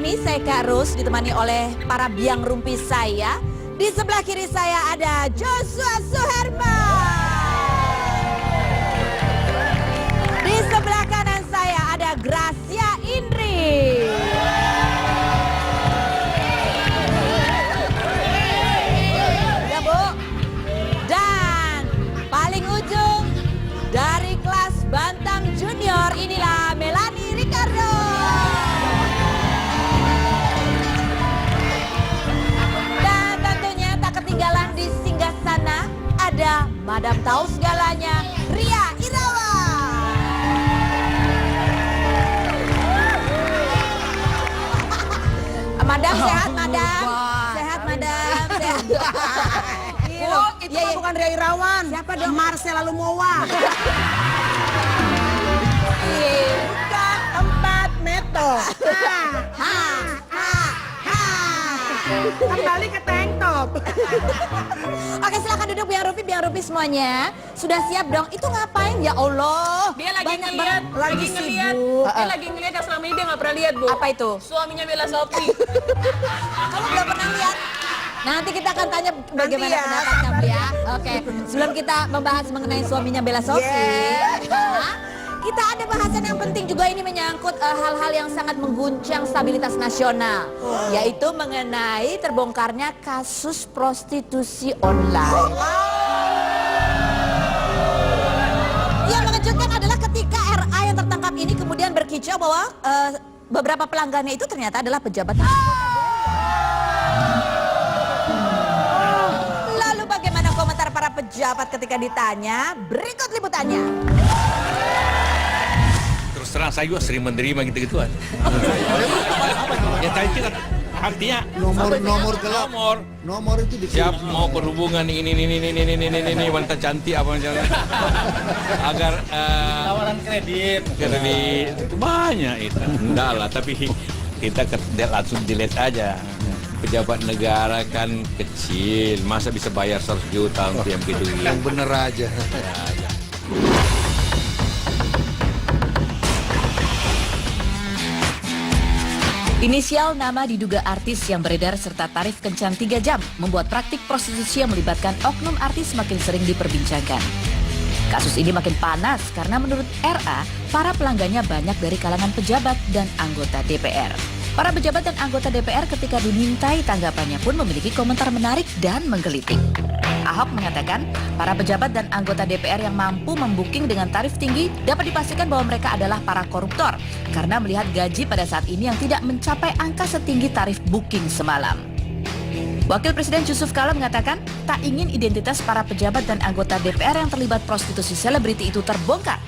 ini saya Kak Rus ditemani oleh para biang rumpi saya. Di sebelah kiri saya ada Joshua Suherman. Di sebelah kanan saya ada Gracia Indri. Ya Bu. Dan paling ujung dari kelas Bantam Junior inilah Melanie Ricardo. Dan tentunya tak ketinggalan di singgah sana ada Madam Tahu Segalanya, Ria Irawan. Madam sehat, Madam. Sehat, Madam. Sehat. Bu, itu mah bukan Ria Irawan. Siapa dong? Marcel Lumowa. Iya. Bukan 4 meter. Kembali ke tank top. Oke, silakan duduk biang rupi semuanya. Sudah siap dong? Itu ngapain ya Allah? Dia lagi Banyak ngeliat, banget. lagi ngeliat, dia lagi ngeliat yang selama ini dia nggak pernah lihat, Bu. Apa itu? Suaminya Bella Sophie. Kamu belum pernah lihat? Nanti kita akan tanya bagaimana Nanti ya, pendapat kamu ya. Oke, sebelum kita membahas mengenai suaminya Bella Sophie, kita ada bahasan yang penting juga, ini menyangkut hal-hal yang sangat mengguncang stabilitas nasional, yaitu mengenai terbongkarnya kasus prostitusi online. Yang mengejutkan adalah ketika RA yang tertangkap ini kemudian berkicau bahwa beberapa pelanggannya itu ternyata adalah pejabat. Lalu bagaimana komentar para pejabat ketika ditanya? Berikut liputannya. Terus terang saya juga sering menerima gitu-gituan. Ya tadi kan artinya nomor gelap. Nomor itu di siap mau berhubungan ini wanita cantik apa macam agar tawaran kredit itu banyak itu. Enggak lah, tapi kita langsung dilihat aja. Pejabat negara kan kecil, masa bisa bayar 100 juta untuk yang begitu. Yang bener aja. Ya. Inisial nama diduga artis yang beredar serta tarif kencan 3 jam membuat praktik prostitusi yang melibatkan oknum artis makin sering diperbincangkan. Kasus ini makin panas karena menurut RA, para pelanggannya banyak dari kalangan pejabat dan anggota DPR. Para pejabat dan anggota DPR ketika dimintai tanggapannya pun memiliki komentar menarik dan menggelitik. Ahok mengatakan, para pejabat dan anggota DPR yang mampu membuking dengan tarif tinggi dapat dipastikan bahwa mereka adalah para koruptor karena melihat gaji pada saat ini yang tidak mencapai angka setinggi tarif booking semalam. Wakil Presiden Yusuf Kala mengatakan, tak ingin identitas para pejabat dan anggota DPR yang terlibat prostitusi selebriti itu terbongkar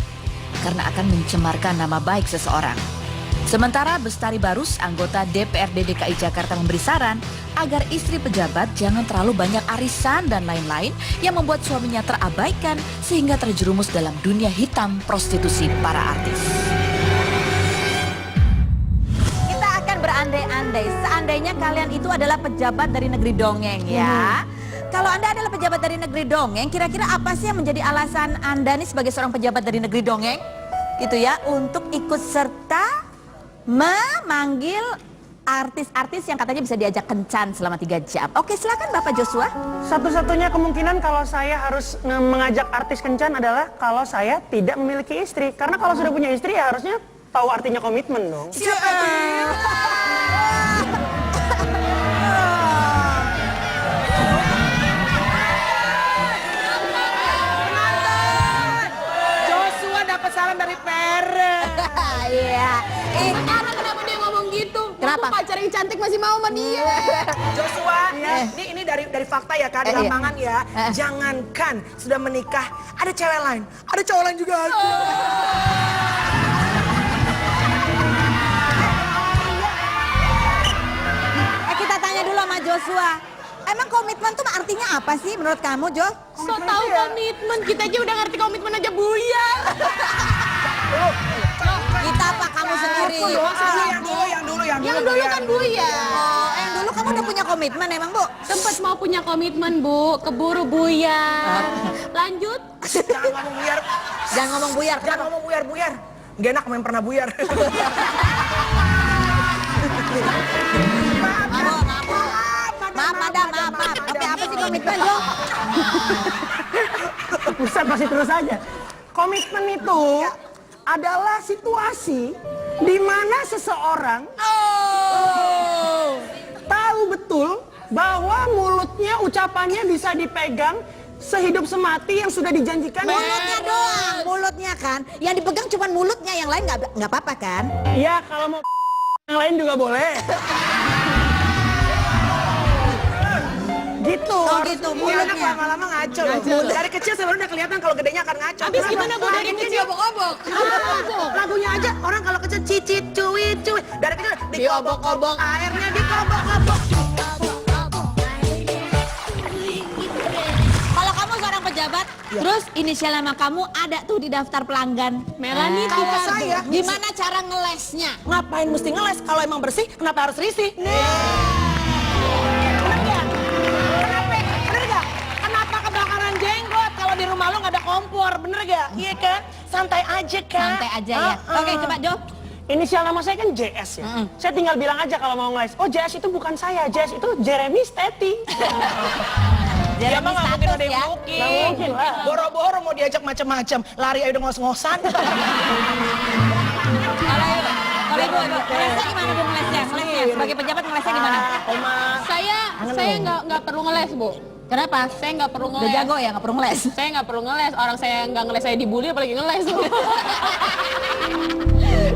karena akan mencemarkan nama baik seseorang. Sementara Bestari Barus, anggota DPRD DKI Jakarta memberi saran agar istri pejabat jangan terlalu banyak arisan dan lain-lain yang membuat suaminya terabaikan sehingga terjerumus dalam dunia hitam prostitusi para artis. Kita akan berandai-andai, seandainya kalian itu adalah pejabat dari negeri dongeng ya. Kalau Anda adalah pejabat dari negeri dongeng, kira-kira apa sih yang menjadi alasan Anda nih sebagai seorang pejabat dari negeri dongeng? Gitu ya, untuk ikut serta memanggil artis-artis yang katanya bisa diajak kencan selama 3 jam. Oke, silakan Bapak Joshua. Satu-satunya kemungkinan kalau saya harus mengajak artis kencan adalah kalau saya tidak memiliki istri. Karena kalau sudah punya istri ya harusnya tahu artinya komitmen dong. Siapa? Joshua dapat saran dari Pere. Iya. Sekarang kenapa dia ngomong gitu? Kenapa? Aku pacar yang cantik masih mau sama dia. Joshua, ini dari fakta ya Kak, di lapangan ya. Jangankan sudah menikah, ada cewek lain, ada cowok lain juga. Kita tanya dulu sama Joshua. Emang komitmen tuh artinya apa sih menurut kamu, Jo? So tahu komitmen, kita aja udah ngerti komitmen aja buyar. Kita apa kamu sendiri? Yang dulu kan buyar. Oh, yang dulu kamu udah punya komitmen emang, Bu? Sempat mau punya komitmen, Bu, keburu buyar. Lanjut. Jangan ngomong buyar. Jangan ngomong buyar. Jangan ngomong buyar. Gak enak main pernah buyar. Maaf, madam, maaf. Oke, apa sih komitmen lo? Pusat masih terus aja. Komitmen itu adalah situasi di mana seseorang tahu betul bahwa mulutnya, ucapannya bisa dipegang sehidup semati yang sudah dijanjikan. Mulutnya doang, mulutnya kan. Yang dipegang cuma mulutnya, yang lain nggak apa-apa kan? Iya, kalau mau yang lain juga boleh. Gitu. Oh gitu, mulutnya. Lama-lama ngaco. Dari kecil sebenarnya udah kelihatan kalau gedenya akan ngaco. Habis gimana Bu dari kecil? Diobok-obok. Lagunya aja orang kalau kecil cicit cuit. Dari kecil diobok-obok, airnya dikobok-obok. Kalau kamu seorang pejabat, terus inisial nama kamu ada tuh di daftar pelanggan. Melanie Kalau Tikardo. saya, gimana cara ngelesnya? Ngapain mesti ngeles? Kalau emang bersih, kenapa harus risih? Bener gak? Kenapa kebakaran jenggot kalau di rumah lo gak ada kompor? Bener gak? Iya kan? Santai aja kan? Santai aja ya. Oke, coba Jo. Inisial nama saya kan JS ya. Saya tinggal bilang aja kalau mau ngeles. Oh, JS itu bukan saya. JS itu Jeremy Stetti. Jeremy mah nggak mungkin status ada yang ya. mungkin. Nggak mungkin lah. Boro-boro mau diajak macam-macam, lari aja udah ngos-ngosan. Kalau ibu, ngelesnya gimana Bu ngelesnya? Sebagai pejabat ngelesnya gimana? Oma. Saya nggak perlu ngeles Bu. Kenapa? Saya nggak perlu Udah ngeles. jago ya, nggak perlu ngeles. Saya nggak perlu ngeles. Orang saya nggak ngeles saya dibully, apalagi ngeles.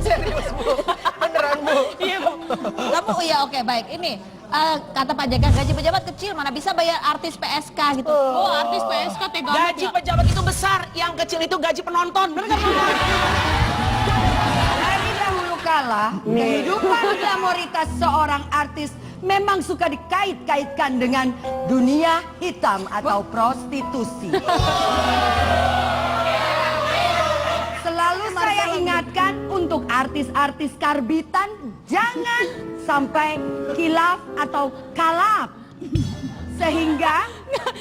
Serius Bu, beneran Bu. Iya Bu. Kamu, iya oke baik. Ini kata Pak Jaka, gaji pejabat kecil mana bisa bayar artis PSK gitu. Oh artis PSK tega banget Gaji ya. pejabat itu besar, yang kecil itu gaji penonton. Bener gak? Dari dahulu kala, kehidupan glamoritas seorang artis memang suka dikait-kaitkan dengan dunia hitam atau prostitusi. Selalu saya ingatkan untuk artis-artis karbitan, jangan sampai kilaf atau kalap. Sehingga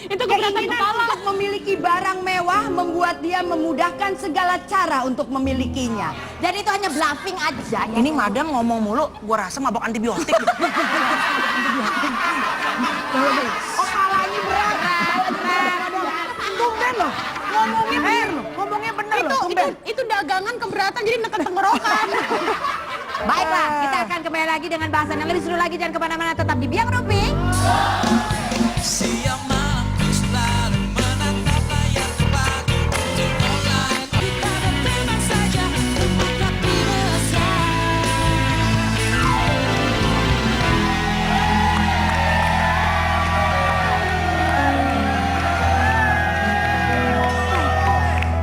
Itu keberatan keinginan kepala. untuk memiliki barang mewah membuat dia memudahkan segala cara untuk memilikinya. Jadi itu hanya bluffing aja. Ini madam ngomong mulu, gua rasa mabok antibiotik. Kepalanya berat. Tumben loh, ngomongnya bener loh, ngomongnya bener loh, tumben. Itu dagangan keberatan jadi neken tenggorokan. Baiklah, kita akan kembali lagi dengan bahasan yang lebih seru lagi. Jangan kemana-mana, tetap di Biang Rumping. Siang malam ku selalu menatap layar terpaku untuk mulai. Kita berteman saja, buka besar.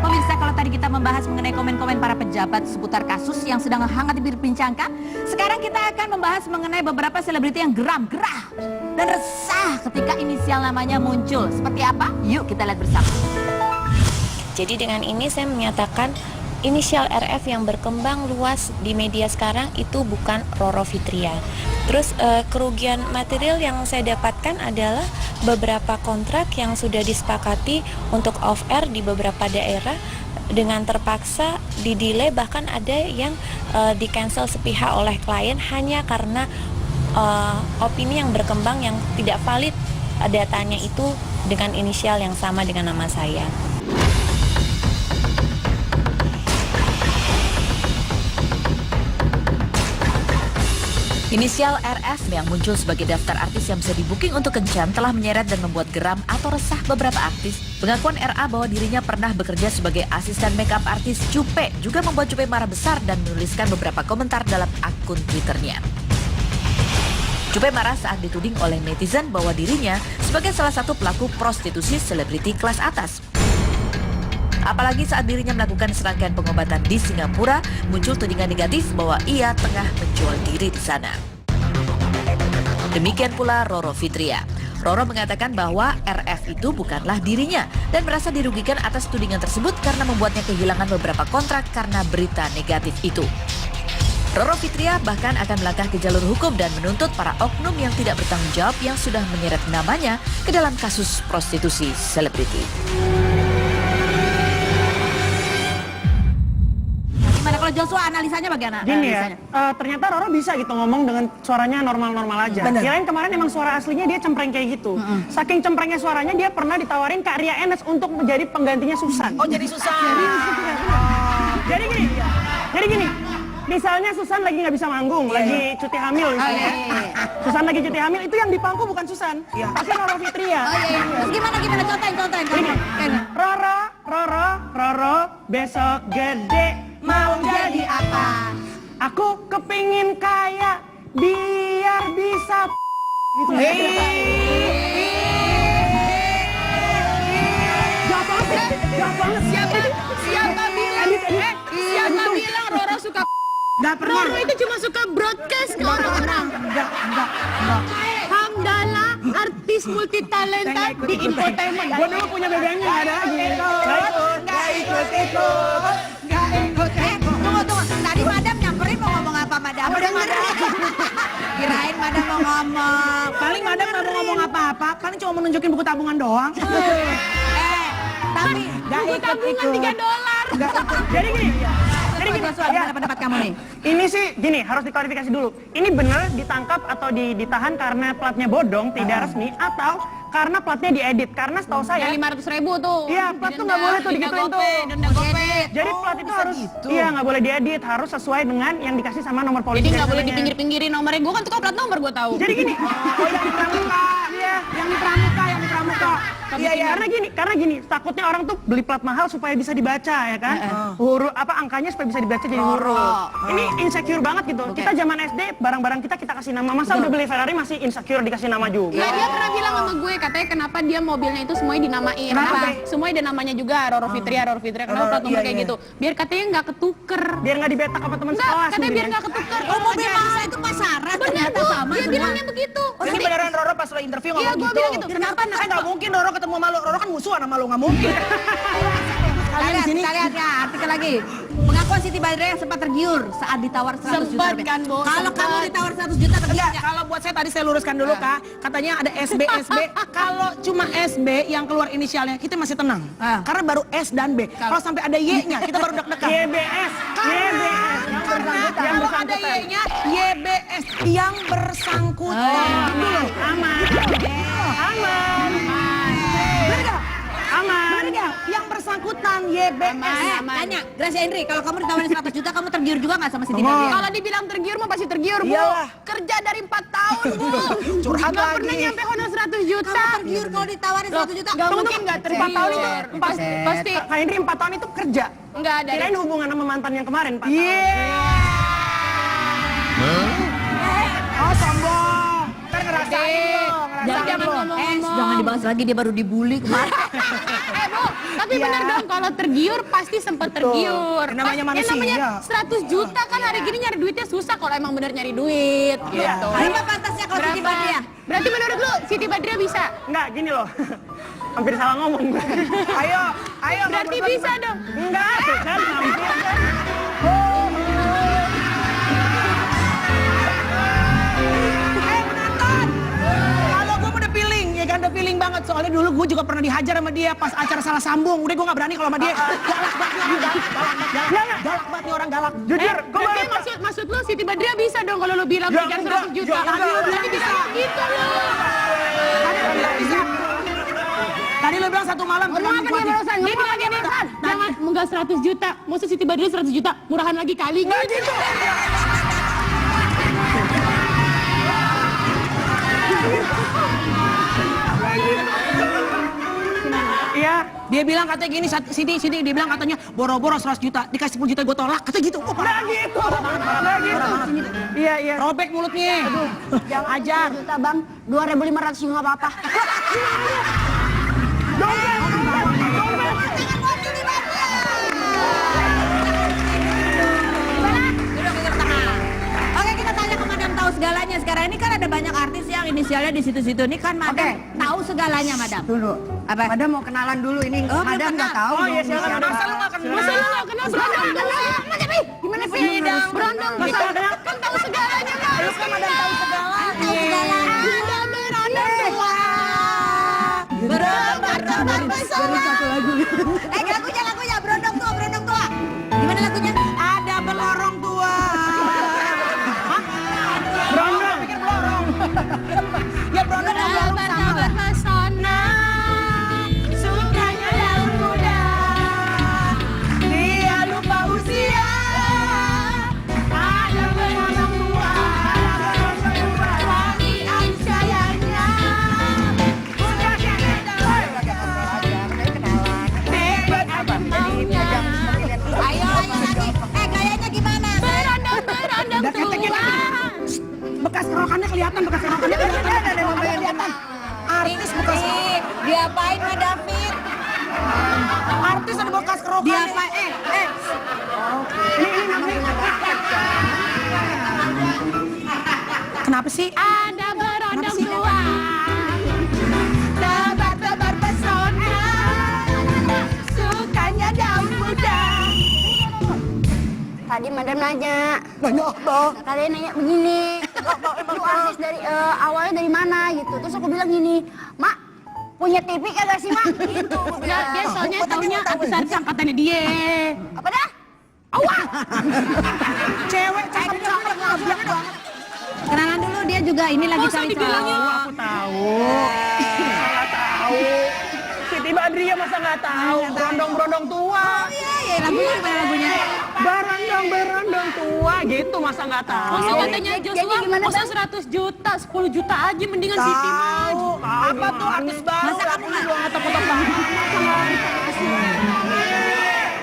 Pemirsa, kalau tadi kita membahas mengenai komen-komen para pejabat seputar kasus yang sedang hangat diperbincangkan, sekarang kita akan membahas mengenai beberapa selebriti yang geram, gerah, dan resah ketika inisial namanya muncul. Seperti apa? Yuk kita lihat bersama. Jadi dengan ini saya menyatakan inisial RF yang berkembang luas di media sekarang itu bukan Roro Fitria. Terus kerugian material yang saya dapatkan adalah beberapa kontrak yang sudah disepakati untuk off air di beberapa daerah dengan terpaksa di-delay, bahkan ada yang di-cancel sepihak oleh klien hanya karena opini yang berkembang yang tidak valid datanya itu dengan inisial yang sama dengan nama saya. Inisial RF yang muncul sebagai daftar artis yang bisa di-booking untuk kencan telah menyeret dan membuat geram atau resah beberapa artis. Pengakuan RA bahwa dirinya pernah bekerja sebagai asisten makeup artis Cupe juga membuat Cupe marah besar dan menuliskan beberapa komentar dalam akun Twitternya. Cupe marah saat dituding oleh netizen bahwa dirinya sebagai salah satu pelaku prostitusi selebriti kelas atas. Apalagi saat dirinya melakukan serangkaian pengobatan di Singapura, muncul tudingan negatif bahwa ia tengah menjual diri di sana. Demikian pula Roro Fitria. Roro mengatakan bahwa RF itu bukanlah dirinya dan merasa dirugikan atas tudingan tersebut karena membuatnya kehilangan beberapa kontrak karena berita negatif itu. Roro Fitria bahkan akan melangkah ke jalur hukum dan menuntut para oknum yang tidak bertanggung jawab yang sudah menyeret namanya ke dalam kasus prostitusi selebriti. Gimana kalau Joshua analisanya bagaimana? Gini ya, Analisanya? ternyata Roro bisa gitu ngomong dengan suaranya normal-normal aja. Kirain kemarin emang suara aslinya dia cempreng kayak gitu. Saking cemprengnya suaranya dia pernah ditawarin Kak Ria Enes untuk menjadi penggantinya Susan. Oh jadi susah. Jadi gini, misalnya Susan lagi nggak bisa manggung, lagi cuti hamil misalnya. Susan lagi cuti hamil, itu yang di pangku bukan Susan, tapi Roro Fitria. Terus gimana contohin Roro, besok gede mau jadi apa? Aku kepingin kaya biar bisa gitu. Gak banget. Siapa bilang Roro suka Gak pernah. Roro itu cuma suka broadcast ke orang-orang. Enggak. Hamdala, artis multi talenta di infotainment. Gue dulu punya bedanya gak ada lagi. Gak ikut. Tunggu. Tadi madam nyamperin mau ngomong apa madam? Kirain madam mau ngomong. Paling madam nggak mau ngomong apa-apa, paling cuma menunjukin buku tabungan doang. Tapi Buku tabungan $3. Jadi gini. Joshua, gimana pendapat kamu nih? Ini sih gini, harus diklarifikasi dulu. Ini benar ditangkap atau ditahan karena platnya bodong, tidak resmi, atau karena platnya diedit. Karena setahu saya, Yang 500.000 tuh. iya plat tuh nggak boleh tuh digituin tuh. Denda gope. Jadi plat itu harus, iya nggak boleh diedit, harus sesuai dengan yang dikasih sama nomor polisi. Jadi nggak boleh biasanya. dipinggir-pinggirin nomornya. Gue kan tukang plat nomor gue tahu. Jadi gini, Yang di pramuka. Karena gini, takutnya orang tuh beli plat mahal supaya bisa dibaca ya kan, huruf angkanya supaya bisa dibaca jadi huruf. Ini insecure banget gitu. Kita zaman SD barang-barang kita kasih nama, masa udah beli Ferrari masih insecure dikasih nama juga. Nah, dia pernah bilang sama gue, katanya kenapa dia mobilnya itu semuanya dinamain. Kenapa? Semuanya ada namanya juga, Roro Fitria. Kenapa plat nomor kayak gitu? Biar katanya nggak ketuker. Biar nggak dibetak sama teman Enggak, sekolah katanya biar sendiri. nggak ketuker. Oh, mobil mahal itu pasaran Bener ternyata Bu, sama dia semua. bilangnya begitu. Ini beneran Roro pas lo interview Iya, ngomong gue gitu. bilang gitu. Kenapa? Nggak mungkin Roro ketemu sama lo. Roro kan musuhan sama lo, nggak mungkin. Kita lihat ya artikel lagi. Pengakuan Siti Badriah yang sempat tergiur saat ditawar 100 juta Sempat rupiah. kan, Bu, Kalau sempat. kamu ditawar 100 juta tergiur Enggak, nggak? kalau buat saya tadi saya luruskan dulu Kak. Katanya ada SB. Kalau cuma SB yang keluar inisialnya kita masih tenang. Karena baru S dan B. Kalau sampai ada Y-nya kita baru deg-degan. YBS. Karena kalau ada Y-nya YBS yang bersangkutan. Dulu. Aman. Yang bersangkutan YBS. Tanya, Gracia Indri, kalau kamu ditawarin 100 juta, kamu tergiur juga nggak sama Siti Badriah? Kalau dibilang tergiur mah pasti tergiur, Bu. Iyalah. Kerja dari 4 tahun, Bu. Curhat Nggak lagi. pernah nyampe honor 100 juta. Kamu tergiur kalau ditawarin 100 juta? Nggak mungkin nggak tergiur. 4 tahun itu Pasti. Kak Indri 4 tahun itu kerja. Enggak ada. Kirain hubungan sama mantan yang kemarin 4 tahun. Oh sombong. Kan ngerasain lo. Jangan ngomong-ngomong. Jangan dibahas lagi, dia baru dibully kemarin. Bu, tapi benar dong kalau tergiur pasti sempat tergiur. Namanya manusia. Yang namanya 100 juta kan hari gini nyari duitnya susah kalau emang bener nyari duit gitu. Berapa pantasnya kalau Siti Badriah? Berarti menurut lu Siti Badriah bisa? Enggak, gini loh. Hampir salah ngomong. Ayo. Berarti ngobrol bisa dong. Enggak, tuh kan hampir. Kalau gue udah feeling, ya kan udah feeling banget. Soalnya dulu gue juga pernah dihajar sama dia pas acara salah sambung. Udah gue gak berani kalau sama dia. Galak banget nih orang galak. Jujur, Berarti maksud lu Siti Badriah bisa dong kalau lu bilang kejar 100 juta. Berarti bisa gitu lu. Tadi lo bilang 1 malam. Ngomong apa dia barusan? Dia bilang gini, jangan munggah 100 juta. Maksud Siti Badriah 100 juta, murahan lagi kali. Gitu. Iya. Dia bilang katanya gini, Siti, dia bilang katanya boro-boro 100 juta, dikasih 10 juta gue tolak, katanya gitu. Oh, parah gitu. Iya. Robek mulutnya. Jangan Ajar. juta bang, 2.500 juga nggak apa-apa. Oke, kita tanya ke Madam tahu segalanya. Sekarang ini kan ada banyak artis yang inisialnya di situ-situ. Ini kan Madam tahu segalanya, Madam. Dulu. Apa? Madam mau kenalan dulu ini. Oh, belum Madam nggak kenal. tahu. Oh, iya, dong silakan. siapa. Masa lu gak kenal? Masa lu gak kenal Brandon dulu? Gimana sih? Brandon kan tahu segalanya kan? Terus kan Madam tahu segalanya. Ada Brandon dua. Berdebar bersama. Lagunya, Brondong tua. Gimana lagunya? Ada belah Udah keteknya bekas kerokannya kelihatan, bekas kerokannya kelihatan. Artis bekas Diapain Mbak David? artis ada bekas kerokan. Diapain? Ini namanya. Kenapa sih? Ada berondong tua, Tebar-tebar pesona, sukanya daun muda. Tadi madam nanya, Banyak apa? kalian nanya begini, lu artis dari awalnya dari mana gitu. Terus aku bilang gini, Mak, punya TV kagak sih Mak? Gitu. nah, dia soalnya taunya artis angkatannya dia. Apa dah? Cewek cakep banget. Kenalan dulu, dia juga ini lagi Masa cari dibilangnya? cowok. Aku tahu. Masa nggak tahu? Siti Badriah masa nggak tahu? Berondong-berondong tua. Iya, lagunya gimana lagunya? Berondong-berondong tua gitu masa nggak tahu? Masa katanya Joshua, masa 100 juta, 10 juta aja mendingan Siti mah. Apa tuh artis baru? Masa kamu nggak?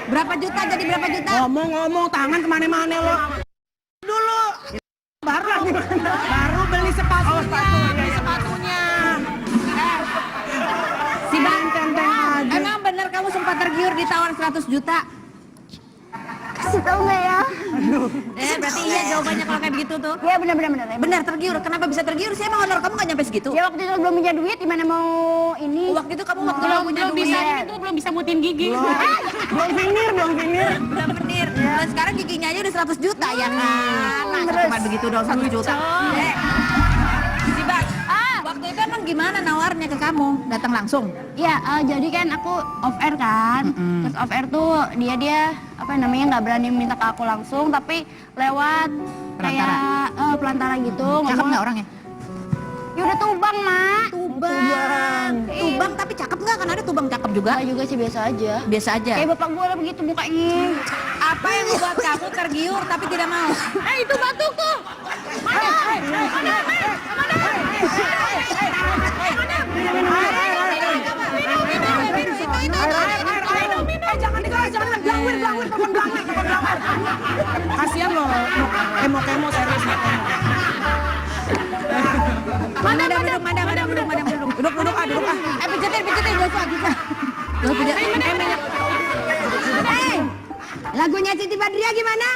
Berapa juta jadi berapa juta? Ngomong-ngomong tangan kemana-mana lo. Dulu. Baru beli sepatunya. Beli sepatunya. Si Bang, emang bener kamu sempat tergiur ditawar 100 juta? Kasih tau nggak ya? Berarti iya jawabannya kalau kayak begitu tuh. Ya benar. Benar tergiur. Kenapa bisa tergiur sih? Emang honor kamu nggak nyampe segitu? Ya waktu itu belum punya duit, gimana mau ini? Waktu itu kamu waktu belum punya Belum duit. bisa ini tuh, belum bisa mutin gigi. Belum finir. Belum bener. Dan sekarang giginya aja udah 100 juta ya kan? Nah, cuma begitu dong 100 juta. Si Bang, waktu itu emang gimana nawarnya ke kamu? Datang langsung? Ya, jadi kan aku off air kan. Terus off air tuh dia apa namanya nggak berani minta ke aku langsung, tapi lewat kayak pelantara gitu. Cakep nggak orangnya? Ya udah Tubang, Mak. Tubang tapi cakep nggak? Kan ada Tubang cakep juga. Enggak juga sih, biasa aja. Biasa aja. Kayak bapak gue lah begitu mukanya. Apa yang membuat kamu tergiur tapi tidak mau? Itu batuku. Jangan belangwir, telepon belangwir. Kasian lo, kemo serius. Madam, duduk. Pijetin, Joshua, bisa. Lagunya Siti Badriah gimana?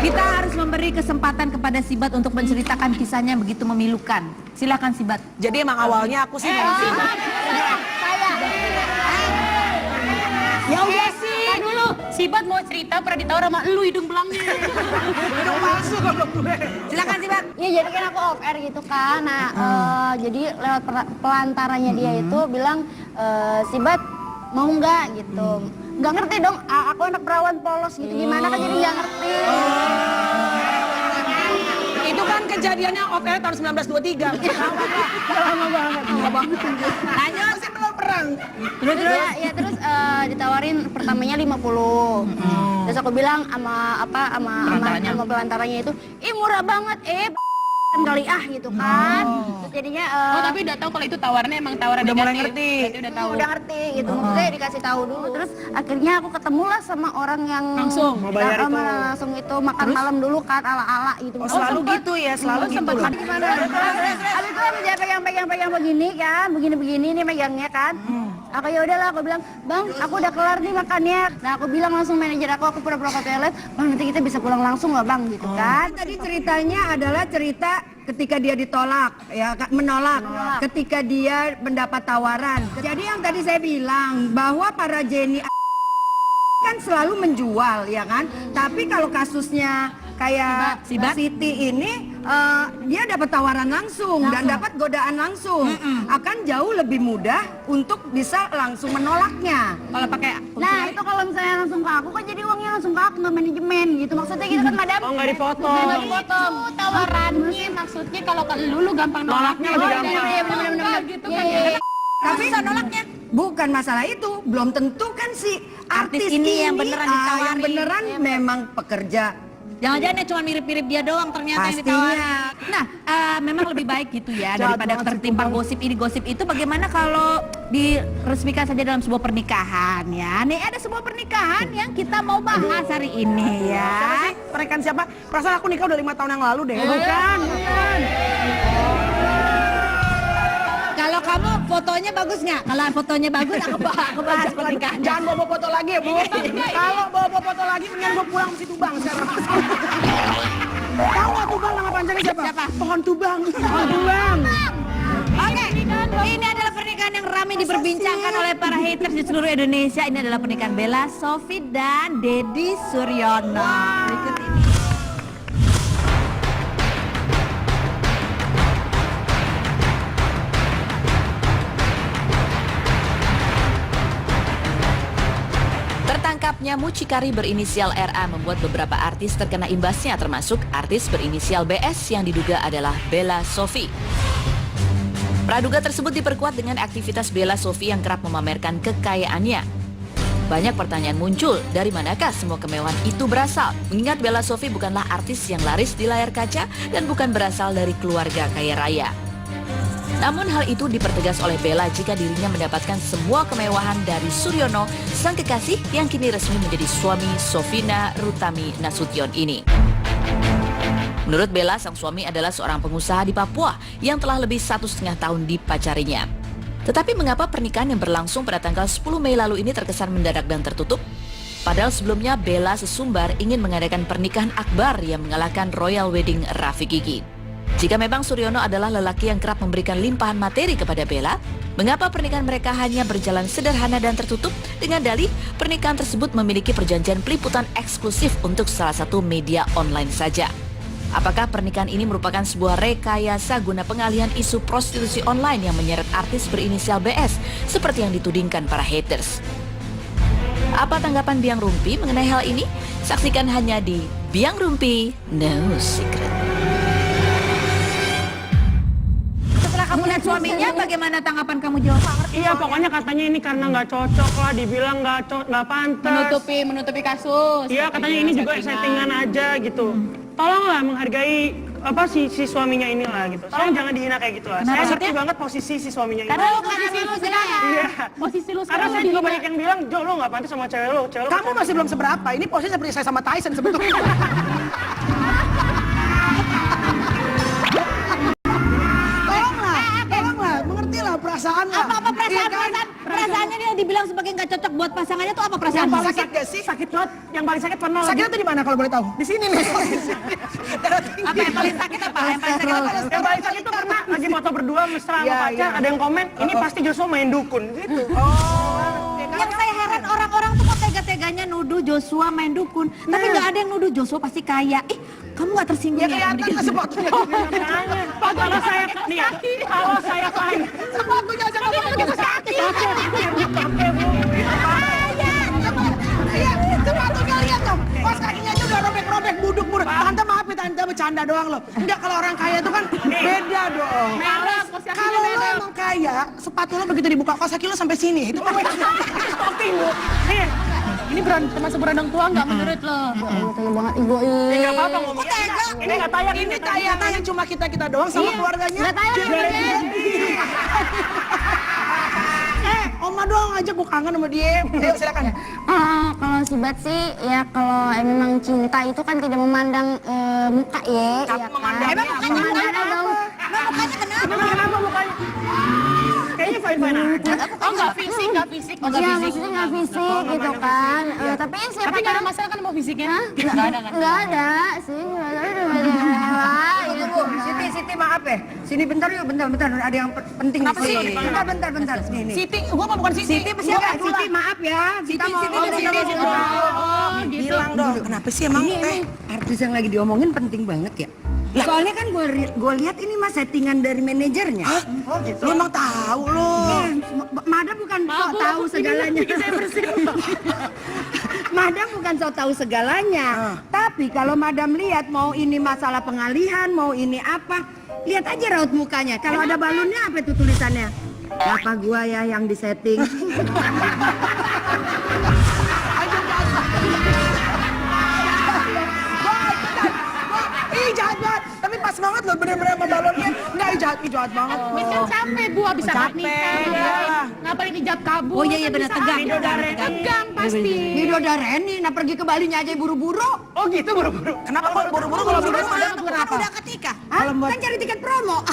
Kita harus memberi kesempatan kepada Sibat untuk menceritakan kisahnya yang begitu memilukan. Silakan Sibat. Jadi emang awalnya aku sih dari Ya udah sih. Dulu, Sibat mau cerita pernah ditawar sama lu hidung belangnya. hidung palsu kalau gue. Silakan Sibat. Ya jadi kan aku off air gitu kan. Nah, jadi lewat pelantaranya dia itu bilang, Sibat mau nggak gitu. Nggak ngerti dong, aku anak perawan polos gitu, gimana kan jadi nggak ngerti. Itu kan kejadiannya off air tahun 1923. Lama banget. Lanjut. Masih belum perang. Terus ditawarin pertamanya 50. Terus aku bilang sama pelantaranya itu, ih murah banget, kali gitu kan. Terus jadinya Tapi udah tahu kalau itu tawarannya emang tawaran Udah mulai negatif. ngerti. Berarti udah tahu. udah ngerti gitu, maksudnya dikasih tahu dulu. Terus akhirnya aku ketemulah sama orang yang Langsung mau bayar itu. langsung itu makan malam dulu kan ala-ala gitu. Oh, selalu gitu ya, selalu gitu. Sempat gimana? Habis itu dia pegang begini kan, begini ini megangnya kan. Aku ya udahlah, aku bilang, "Bang, aku udah kelar nih makannya." Nah, aku bilang langsung manajer aku pura-pura ke toilet, "Bang, nanti kita bisa pulang langsung nggak, Bang?" gitu kan. Tadi ceritanya adalah cerita ketika dia ditolak, ya menolak, ketika dia mendapat tawaran. Jadi yang tadi saya bilang bahwa para Jenny kan selalu menjual, ya kan? Tapi kalau kasusnya kayak Siti ini, dia dapat tawaran langsung dan dapat godaan langsung, akan jauh lebih mudah untuk bisa langsung menolaknya. Kalau pakai Nah, itu kalau misalnya langsung ke aku kan jadi uangnya langsung ke aku, nggak manajemen gitu. Maksudnya gitu kan, Madam? Oh, nggak dipotong. Nggak dipotong. Itu tawarannya maksudnya kalau ke lu gampang Nolaknya lebih gampang. Iya, bener-bener. Gitu Iya, kan iya, ya. iya. tapi bisa nolaknya. bukan masalah itu, belum tentu kan si artis ini yang beneran ditawarin. yang beneran memang pekerja. Jangan-jangan dia cuma mirip-mirip dia doang ternyata yang Pastinya. ditawarin. Nah, memang lebih baik gitu ya daripada tertimpa gosip ini gosip itu. Bagaimana kalau diresmikan saja dalam sebuah pernikahan ya? Nih ada sebuah pernikahan yang kita mau bahas hari ini ya. Siapa sih? Pernikahan siapa? Perasaan aku nikah udah 5 tahun yang lalu deh. Bukan. Kalau kamu fotonya bagus nggak? Kalau fotonya bagus, aku bahas pernikahan. Jangan bawa foto lagi ya, Bu. Kalau bawa foto lagi, mendingan gue pulang mesti Tubang sekarang. Tahu nggak Tubang nama panjangnya siapa? Pohon Tubang. Pohon Tubang. Oke, ini adalah pernikahan yang ramai diperbincangkan oleh para haters di seluruh Indonesia. Ini adalah pernikahan Bella Sophie dan Deddy Suryono. Berikut ini. Tertangkapnya mucikari berinisial RA membuat beberapa artis terkena imbasnya, termasuk artis berinisial BS yang diduga adalah Bella Sophie. Praduga tersebut diperkuat dengan aktivitas Bella Sophie yang kerap memamerkan kekayaannya. Banyak pertanyaan muncul, dari manakah semua kemewahan itu berasal? Mengingat Bella Sophie bukanlah artis yang laris di layar kaca dan bukan berasal dari keluarga kaya raya. Namun hal itu dipertegas oleh Bella jika dirinya mendapatkan semua kemewahan dari Suryono, sang kekasih yang kini resmi menjadi suami Sofina Rutami Nasution ini. Menurut Bella, sang suami adalah seorang pengusaha di Papua yang telah lebih 1,5 tahun dipacarinya. Tetapi mengapa pernikahan yang berlangsung pada tanggal 10 Mei lalu ini terkesan mendadak dan tertutup? Padahal sebelumnya Bella sesumbar ingin mengadakan pernikahan akbar yang mengalahkan Royal Wedding Raffi Gigi. Jika memang Suryono adalah lelaki yang kerap memberikan limpahan materi kepada Bella, mengapa pernikahan mereka hanya berjalan sederhana dan tertutup dengan dalih pernikahan tersebut memiliki perjanjian peliputan eksklusif untuk salah satu media online saja? Apakah pernikahan ini merupakan sebuah rekayasa guna pengalihan isu prostitusi online yang menyeret artis berinisial BS seperti yang ditudingkan para haters? Apa tanggapan Biang Rumpi mengenai hal ini? Saksikan hanya di Biang Rumpi No Secret. Kamu lihat suaminya, bagaimana tanggapan kamu Jo? Iya, pokoknya katanya ini karena nggak cocok lah, dibilang nggak pantas. Menutupi kasus. Iya, katanya ini juga settingan aja gitu. Tolonglah menghargai si suaminya inilah gitu. Saya jangan dihina kayak gitu lah. Saya ngerti banget posisi si suaminya ini. Karena lu posisi lu sekarang. Iya. Posisi lu Karena sekarang. saya juga banyak yang bilang, Jo, lo nggak pantas sama cewek lo. Kamu masih belum seberapa. Ini posisi seperti saya sama Tyson sebetulnya. Tolonglah, mengertilah perasaan lah. Apa perasaannya dia dibilang sebagai nggak cocok buat pasangannya tuh apa perasaan? Yang paling sakit gak sih? Sakit banget. Yang paling sakit pernah. Sakitnya tuh di mana kalau boleh tahu? Di sini nih. Apa yang paling sakit apa? Yang paling sakit tuh pernah lagi foto berdua mesra sama pacar, ada yang komen, ini pasti Joshua main dukun gitu. Yang saya heran orang-orang tuh kok tega-teganya nuduh Joshua main dukun, tapi nggak ada yang nuduh Joshua pasti kaya. Kamu nggak tersinggung ya? Kelihatan lah sepatunya. Kalau saya nih, kalau saya pakai Sepatunya aja nggak pakai kaki. Iya, sepatunya lihat dong. Pas kakinya aja udah robek-robek, buduk-buduk. Tante maaf ya, tante bercanda doang loh. Enggak, kalau orang kaya itu kan beda dong. Kalau lo emang kaya, sepatu lo begitu dibuka, kos kaki lo sampai sini. Itu kan stocking, Bu. Ini termasuk berandang tua nggak menurut lo? Tanya banget ibu ini. nggak apa-apa ngomong. Ini nggak tayang. Ini tayang cuma kita doang sama keluarganya. Nggak tayang Oma doang aja, gue kangen sama dia. Ayo silakan. Kalau Sibat sih ya kalau memang cinta itu kan tidak memandang muka ya. Tapi memandang Kenapa mukanya? Kayaknya fine-fine aja. Oh nggak fisik. Iya maksudnya nggak fisik gitu kan. Tapi siapa Tapi nggak ada masalah kan mau fisiknya? Nggak ada sih. Itu Bu, Siti maaf ya. Sini bentar yuk, bentar. Ada yang penting di sini. Bentar. Sini. Siti, gue mau bukan Siti. Siti maaf ya. Kita mau Bilang dong, kenapa sih emang teh? artis yang lagi diomongin penting banget ya. Soalnya kan gue lihat ini mas settingan dari manajernya. Oh gitu. Lu emang tahu lo. Mada bukan sok tahu segalanya. Madam bukan sok tahu segalanya. Tapi kalau Madam lihat mau ini masalah pengalihan, mau ini apa, lihat aja raut mukanya. Kalau ada balonnya apa itu tulisannya? Apa gua ya yang disetting? Ih jahat banget, tapi pas banget loh bener-bener sama balonnya. Enggak, jahat banget. Bisa capek gua bisa nikah. Ngapain hijab kabur? Oh iya benar tegang. Tegang pasti. Midodareni, nah pergi ke Balinya aja buru-buru. Oh gitu buru-buru. Kenapa kok buru-buru kalau buru-buru Kenapa? Udah ketika. Hah? Kan cari tiket promo.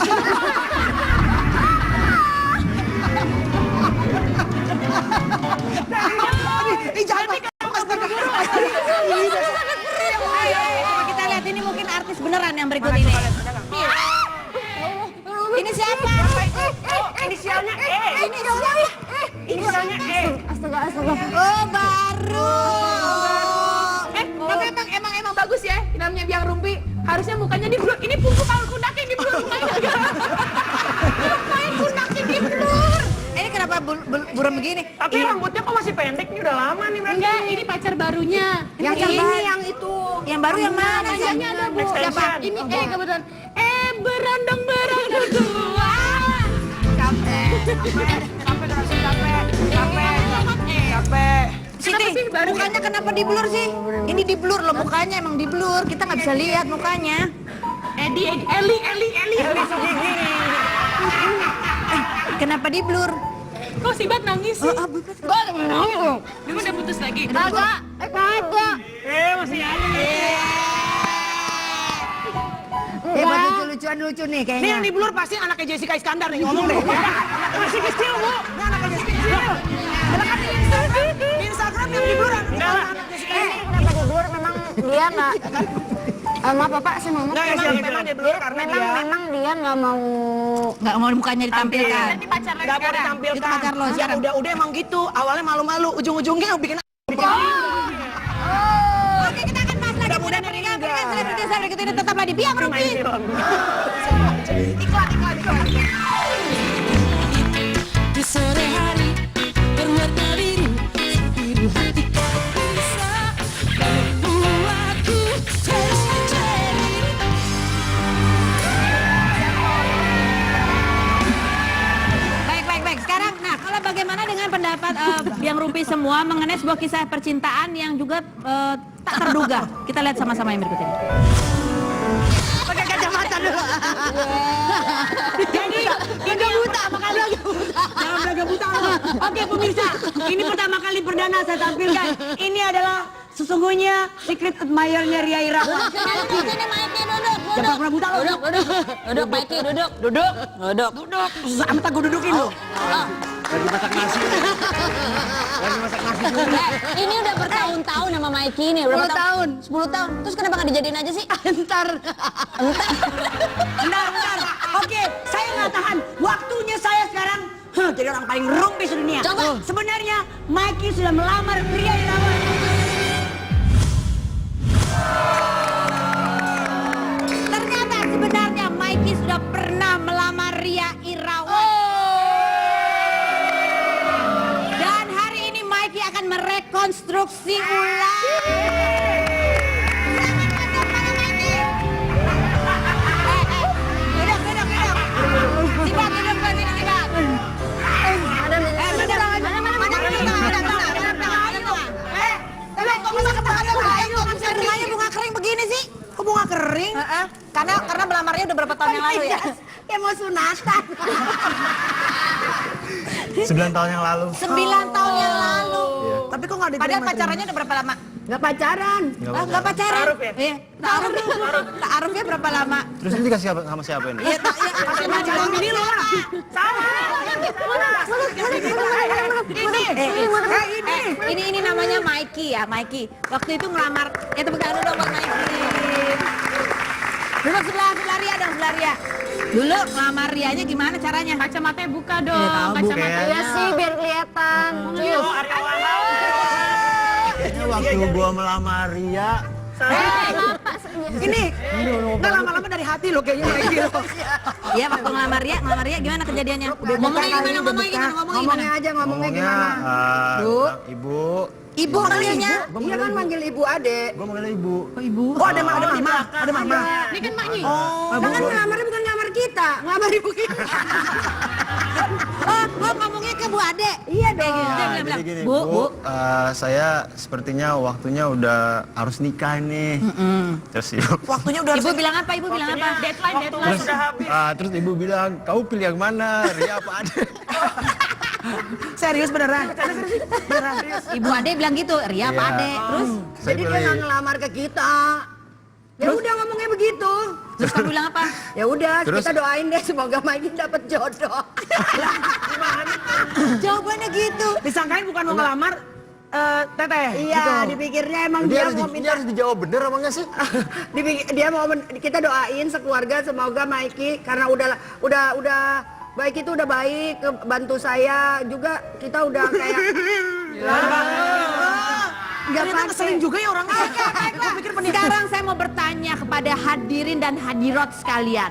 Ih jahat banget. Coba kita lihat ini mungkin artis beneran yang berikut ini. Ini siapa? Inisialnya E. Ini siapa? Inisialnya E. Astaga. Oh baru. Tapi emang bagus ya namanya biang rumpi. Harusnya mukanya di blur. Ini punggung kalau kundakin di blur mukanya. Main kundakin di blur. Ini kenapa buram begini? Tapi rambutnya kok masih pendek nih, udah lama nih berarti. Enggak, ini pacar barunya. Yang ini yang itu. Yang baru yang mana sih? Panjangnya ada Bu. Extension. Siapa? Ini kebetulan. Berondong tua. Capek. Siti, mukanya kenapa di blur sih? Ini di blur loh mukanya, emang di blur. Kita nggak bisa lihat mukanya. Eli. Kenapa di blur? Kok si Bat nangis sih? Dia udah putus lagi. Kagak. Masih ada. Buat lucu-lucuan lucu nih Ini kayaknya. yang di blur pasti anaknya Jessica Iskandar nih, ngomong deh. Masih kecil, Bu. Ini anaknya Jessica Iskandar. Karena kan di Instagram yang di blur anak Jessica Iskandar. Kenapa di blur memang dia nggak maaf Bapak saya ngomong. Enggak, memang di blur karena dia Memang dia nggak mau. Nggak mau mukanya ditampilkan. Ini pacar lagi nggak mau sekarang. ditampilkan. Itu pacar lo sekarang. Udah emang gitu. Awalnya malu-malu, ujung-ujungnya bikin Oke, kita akan bahas lagi. Mudah-mudahan ini enggak. Selebriti berikut ini tetaplah di Biang Rumpi. Di sore hari berwarna biru hati kau bisa membuatku terus menjadi. Baik. Sekarang, nah kalau bagaimana dengan pendapat Biang Rumpi semua mengenai sebuah kisah percintaan yang juga tak terduga? Kita lihat sama-sama yang berikut ini. pakai kacamata dulu. Jadi ini buta, makanya Jangan belaga buta. Oke pemirsa, ini pertama kali perdana saya tampilkan. Ini adalah sesungguhnya secret admirer-nya Ria Irawan. Sini Maiki duduk. Jangan pernah buta lo. Duduk Maiki duduk. Duduk. Susah amat aku dudukin lo. Lagi masak nasi. Ini udah bertahun-tahun sama Maiki nih. Berapa 10 tahun. 10 tahun. Terus kenapa nggak dijadiin aja sih? Bentar. Bentar. Oke, saya nggak tahan. Waktunya saya sekarang jadi orang paling rumpi sedunia. Coba. Sebenarnya Maiki sudah melamar Ria Irawan. Ternyata sebenarnya Maiki sudah pernah melamar Ria Irawan. Dan hari ini Maiki akan merekonstruksi ulang. Bunganya bunga kering begini sih? Kok bunga kering? Karena melamarnya udah berapa tahun yang lalu ya? Kayak mau sunatan. 9 tahun yang lalu. 9 tahun yang lalu. Tapi kok nggak diterima? Padahal pacarannya udah berapa lama? Nggak pacaran. Nggak pacaran? Ta'aruf ya? Iya. Ta'arufnya berapa lama? Terus ini dikasih sama siapa ini? Iya, kasih majikan ini loh. Ini namanya Maiki ya, Maiki. Waktu itu ngelamar, tepuk tangan dong buat Maiki. Duduk sebelah Ria dong, sebelah Ria. Dulu ngelamar Rianya gimana caranya? Kacamatanya buka dong. tahu, Bu. Kacamatanya. Iya sih biar kelihatan. Kayaknya waktu gua melamar Ria, Ini nggak lama-lama dari hati lo kayaknya Maiki lo. Iya, waktu ngelamar Ria gimana kejadiannya? Ngomongnya gimana? Ngomongnya aja, ngomongnya gimana? Bu, Ibu, Ibu manggilnya? Iya kan manggil ibu adek. gua manggilnya Ibu. Oh ada mama, ada mama. Ini kan maknya. Kan ngelamarnya bukan ngelamar kita, ngelamar ibu kita. Oh, ngomongnya ke Bu Ade. Iya dong. Ya, jadi gini, Bu, Bu. saya sepertinya waktunya udah harus nikah nih. Terus ibu, Waktunya udah Ibu bilang apa? Ibu bilang apa? Deadline sudah habis. terus ibu bilang, kamu pilih yang mana, Ria apa Ade? serius beneran. Ibu Ade bilang gitu, Ria apa Iya. Ade? Terus? Saya Jadi dia pilih. nggak ngelamar ke kita. Ya udah ngomongnya begitu. Terus kamu bilang apa? Ya udah, Terus? kita doain deh semoga Mikey dapat jodoh. Jawabannya gitu. Disangkain bukan mau ngelamar Teteh. Iya, gitu. dipikirnya emang Ini dia harus, mau ini minta. harus dijawab bener apa enggak sih? Dia mau kita doain sekeluarga semoga Mikey karena udah baik itu udah baik bantu saya juga kita udah kayak nggak Ternyata ngeselin juga ya orangnya. Gue pikir penipu. Sekarang saya mau bertanya kepada hadirin dan hadirat sekalian.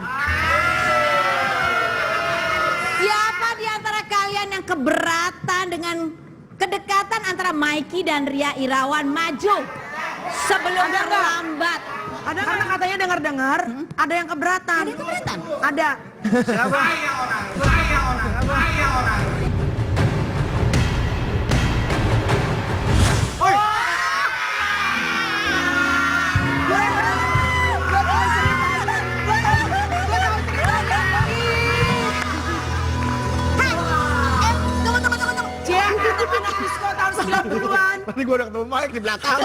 Siapa di antara kalian yang keberatan dengan kedekatan antara Mikey dan Ria Irawan maju sebelum Ada nggak? terlambat? Ada karena katanya dengar-dengar ada yang keberatan. Ada yang keberatan? Ada. Jeng, itu pindah disco tahun 90-an. Nanti gue udah ketemu Mike di belakang.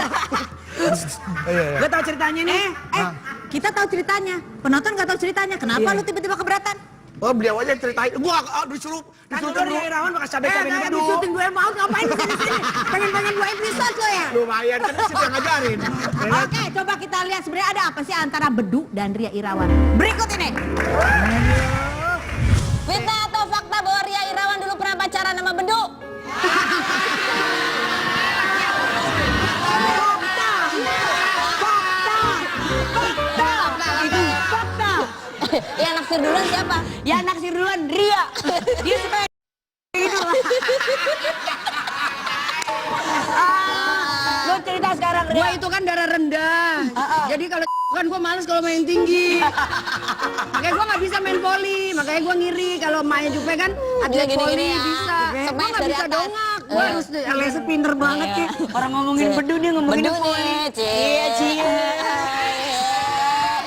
Gue tahu ceritanya nih. Kita tahu ceritanya. Penonton nggak tahu ceritanya. Kenapa lu tiba-tiba keberatan? Oh, beliau aja yang ceritain. Gua disuruh Kan dulu Ria Irawan bekas cabai-cabai kayak dulu. syuting duel maut ngapain di sini? Pengen 2 episode lo ya? lumayan kan sih yang ngajarin. Oke, coba kita lihat sebenarnya ada apa sih antara Bedu dan Ria Irawan. Berikut ini. Fitnah atau fakta bahwa Ria Irawan dulu pernah pacaran sama Bedu? Fakta. Yang naksir duluan siapa? Yang naksir duluan Ria. Dia supaya Lo cerita sekarang Ria. Gua itu kan darah rendah. Jadi kalau kan gua males kalau main tinggi. Makanya gua nggak bisa main voli. Makanya gua ngiri kalau main Jupe kan atlet gini-gini voli ya. bisa. Gua Smash nggak dari bisa atas. dongak. Gua harus LS pinter banget Iya. ya. Orang ngomongin bedu dia ngomongin voli. Iya, cie.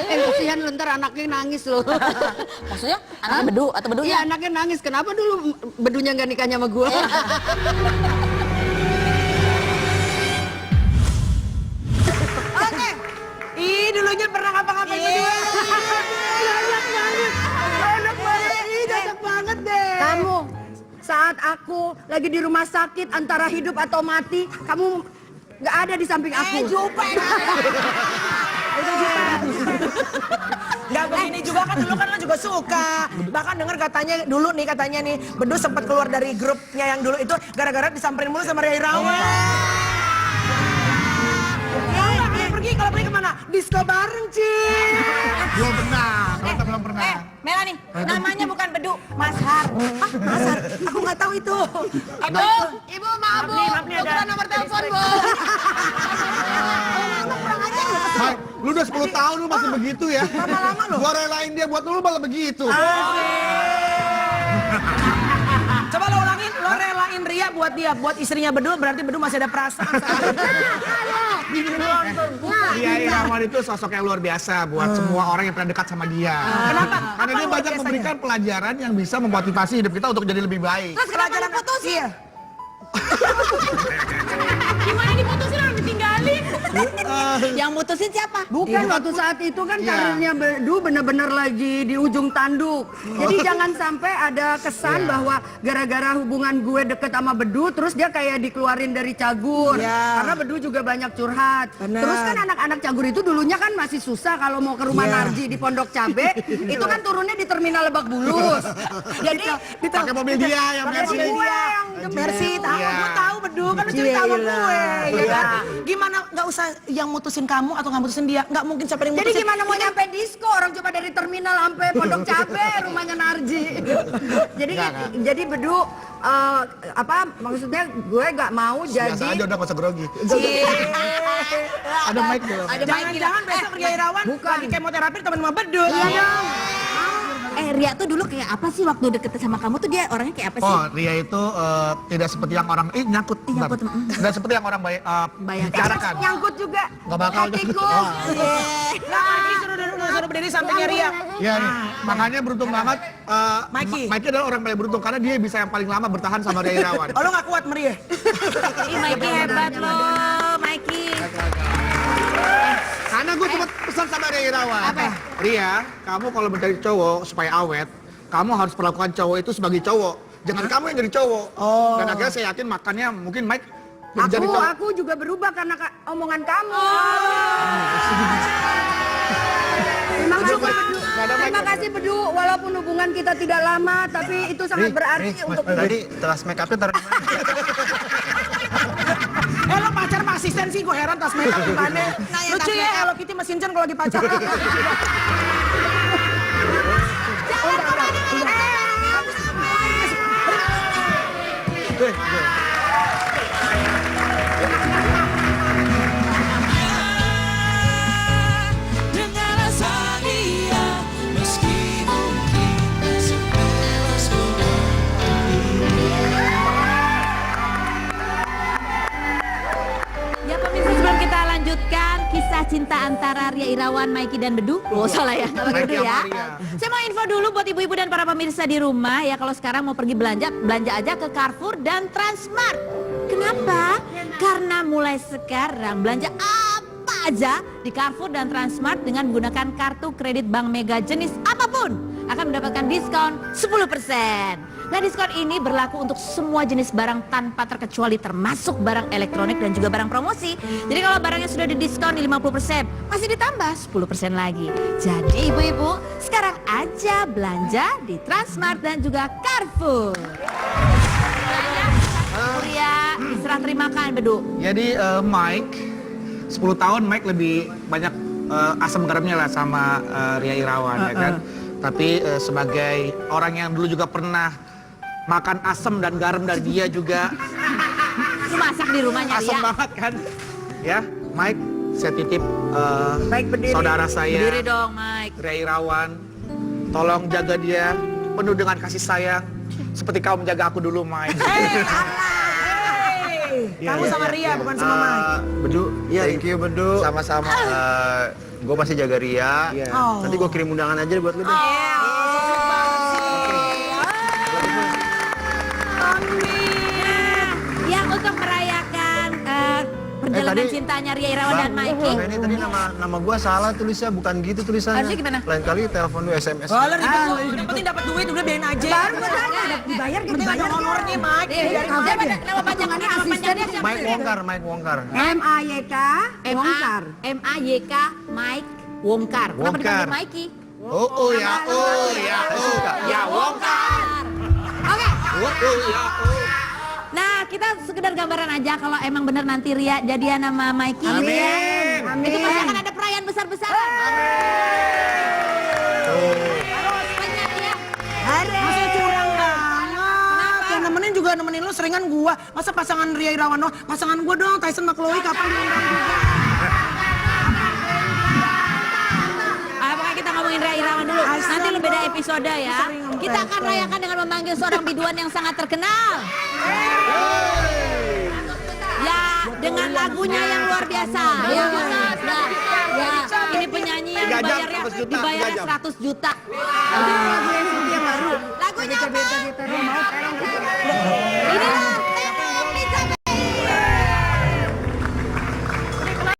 Kasihan lu ntar anaknya nangis loh. Maksudnya anaknya Bedu atau Bedunya? Iya anaknya nangis. Kenapa dulu bedunya nggak nikahnya sama gua? Oke. Ih, dulunya pernah ngapa-ngapain berdua. Banyak banget. Banyak banget. Ih, banyak banget deh. Kamu saat aku lagi di rumah sakit antara hidup atau mati, kamu nggak ada di samping aku. Jupe. Nggak begini juga kan dulu kan lo juga suka. Bahkan denger katanya dulu nih katanya nih Bedu sempat keluar dari grupnya yang dulu itu gara-gara disamperin mulu sama Ria Irawan. Pergi kalau pergi kemana? Disco bareng Cing. Belum pernah. Kita belum pernah. Melani, namanya bukan Bedu, Mas Har. Ah, Masar, aku nggak tahu itu. Ibu maaf bu, Maaf nih, ada- tukeran nomor telepon bu. Mike, lu udah 10 tahun lu masih begitu ya? Lama-lama lu. Gua relain dia buat lu malah begitu. Coba lo ulangin, lo relain Ria buat dia, buat istrinya Bedu, berarti Bedu masih ada perasaan. Ria Irawan itu sosok yang luar biasa buat semua orang yang pernah dekat sama dia. Kenapa? Karena Apa dia luar banyak biasanya? memberikan pelajaran yang bisa memotivasi hidup kita untuk jadi lebih baik. Terus kenapa diputusin? Iya. Gimana diputusin orang ditinggalin? Yang mutusin siapa? Bukan waktu saat itu kan karirnya Bedu bener-bener lagi di ujung tanduk. Jadi jangan sampai ada kesan bahwa gara-gara hubungan gue deket sama Bedu, terus dia kayak dikeluarin dari Cagur. Iya. Karena Bedu juga banyak curhat. Bener. Terus kan anak-anak Cagur itu dulunya kan masih susah kalau mau ke rumah Narji di Pondok Cabe, itu kan turunnya di Terminal Lebak Bulus. Jadi Pakai mobil dia yang pakai Mercy. mobil gue yang Mercy, tahu, Iya. gue tahu Bedu, kan lu cerita sama gue, ya kan? Gimana, nggak usah yang mutusin kamu atau nggak mutusin dia, nggak mungkin siapa yang Jadi mutusin. gimana mau nyampe disco orang coba dari terminal sampai Pondok Cabe rumahnya Narji. Jadi Bedu apa maksudnya gue nggak mau Biasa jadi aja udah gak usah grogi. Ada mic dulu. Jangan-jangan besok Ria Irawan bukan. lagi kemoterapi teman sama Bedu. Iya dong. Ria tuh dulu kayak apa sih waktu deket sama kamu tuh dia orangnya kayak apa sih? Oh, Ria itu tidak seperti yang orang nyangkut. Nyangkut, Bentar. Tidak seperti yang orang bicarakan. Nyangkut juga. Nggak bakal. Tikus. Mikey suruh berdiri sampingnya Ria. Iya nih, makanya beruntung banget. Mikey adalah orang paling beruntung karena dia bisa yang paling lama bertahan sama Ria Irawan. Oh, lo gak kuat Maria? Ih, Mikey hebat loh, Mikey. Karena gue cuma pesan sama Ria Irawan. Apa? Ria, kamu kalau mencari cowok supaya awet, kamu harus perlakukan cowok itu sebagai cowok. Jangan kamu yang jadi cowok. Dan akhirnya saya yakin makannya mungkin Mike yang jadi cowok. Aku juga berubah karena omongan kamu. Terima kasih Bedu, walaupun hubungan kita tidak lama, tapi itu sangat berarti untuk Tadi tas make upnya taruh di mana? Lo pacar sama asisten sih, gue heran tas makeup gimana. Lucu ya Hello Kitty sama Shinchan kalau lagi pacaran. Dengan rasa dia meski mungkin sepelas Ya pemirsa, sebelum kita lanjutkan kisah cinta antara Ria Irawan, Mikey dan Bedu. Oh salah ya, nggak pakai Bedu ya. Saya mau info dulu buat ibu-ibu dan para pemirsa di rumah ya, kalau sekarang mau pergi belanja aja ke Carrefour dan Transmart. Kenapa? Karena mulai sekarang belanja apa aja di Carrefour dan Transmart dengan menggunakan kartu kredit Bank Mega jenis apapun akan mendapatkan diskon 10%. Nah, diskon ini berlaku untuk semua jenis barang tanpa terkecuali, termasuk barang elektronik dan juga barang promosi. Jadi kalau barangnya sudah didiskon di 50%, masih ditambah 10% lagi. Jadi ibu-ibu, sekarang aja belanja di Transmart dan juga Carrefour. Ria, diserah terimakan Bedu. Jadi Mike, 10 tahun Mike lebih banyak asam garamnya lah sama Ria Irawan ya kan. Tapi sebagai orang yang dulu juga pernah makan asam dan garam dari dia juga. Lu masak di rumahnya Asam Ria. banget kan. Ya, Mike, saya titip berdiri. saudara saya Berdiri dong Mike. Ria Irawan. Tolong jaga dia penuh dengan kasih sayang seperti kau menjaga aku dulu, Mike. Kamu sama Ria bukan sama Mike. Bedu, thank you Bedu. Sama-sama. Gue pasti jaga Ria. Oh. Nanti gue kirim undangan aja buat lu deh. Yang untuk merayakan perjalanan tadi- cintanya Ria Irawan dan Mikey. Ini tadi nama gue salah tulisnya, bukan gitu tulisannya. Harusnya gimana? Lain kali telepon lu SMS. Oh, lo ribet lu. Yang penting dapat duit udah biarin aja. Baru ada dibayar Yang penting ada honornya Mike. Biarin aja. Nama panjangannya apa panjangnya? Mike Wongkar. MAYK Wongkar. MAYK Mike Wongkar. Kenapa Wongkar. dipanggil Mikey? Oh ya. Ya Wongkar. Oke. Ya. Nah, kita sekedar gambaran aja kalau emang bener nanti Ria jadian sama Mikey. Amin. Itu pasti akan ada perayaan besar-besaran. Harus banyak ya. Masa curang banget. Yang nemenin juga nemenin lu seringan gua. Masa pasangan Ria Irawan doang? Pasangan gua dong, Tyson sama Chloe kapan diundang juga? Pokoknya kita ngomongin Ria Irawan dulu. Nanti lu beda episode ya. Kita akan rayakan dengan memanggil seorang biduan yang sangat terkenal. Ya, dengan lagunya yang luar biasa. Ya, ini penyanyi yang dibayarnya 100 juta. Lagunya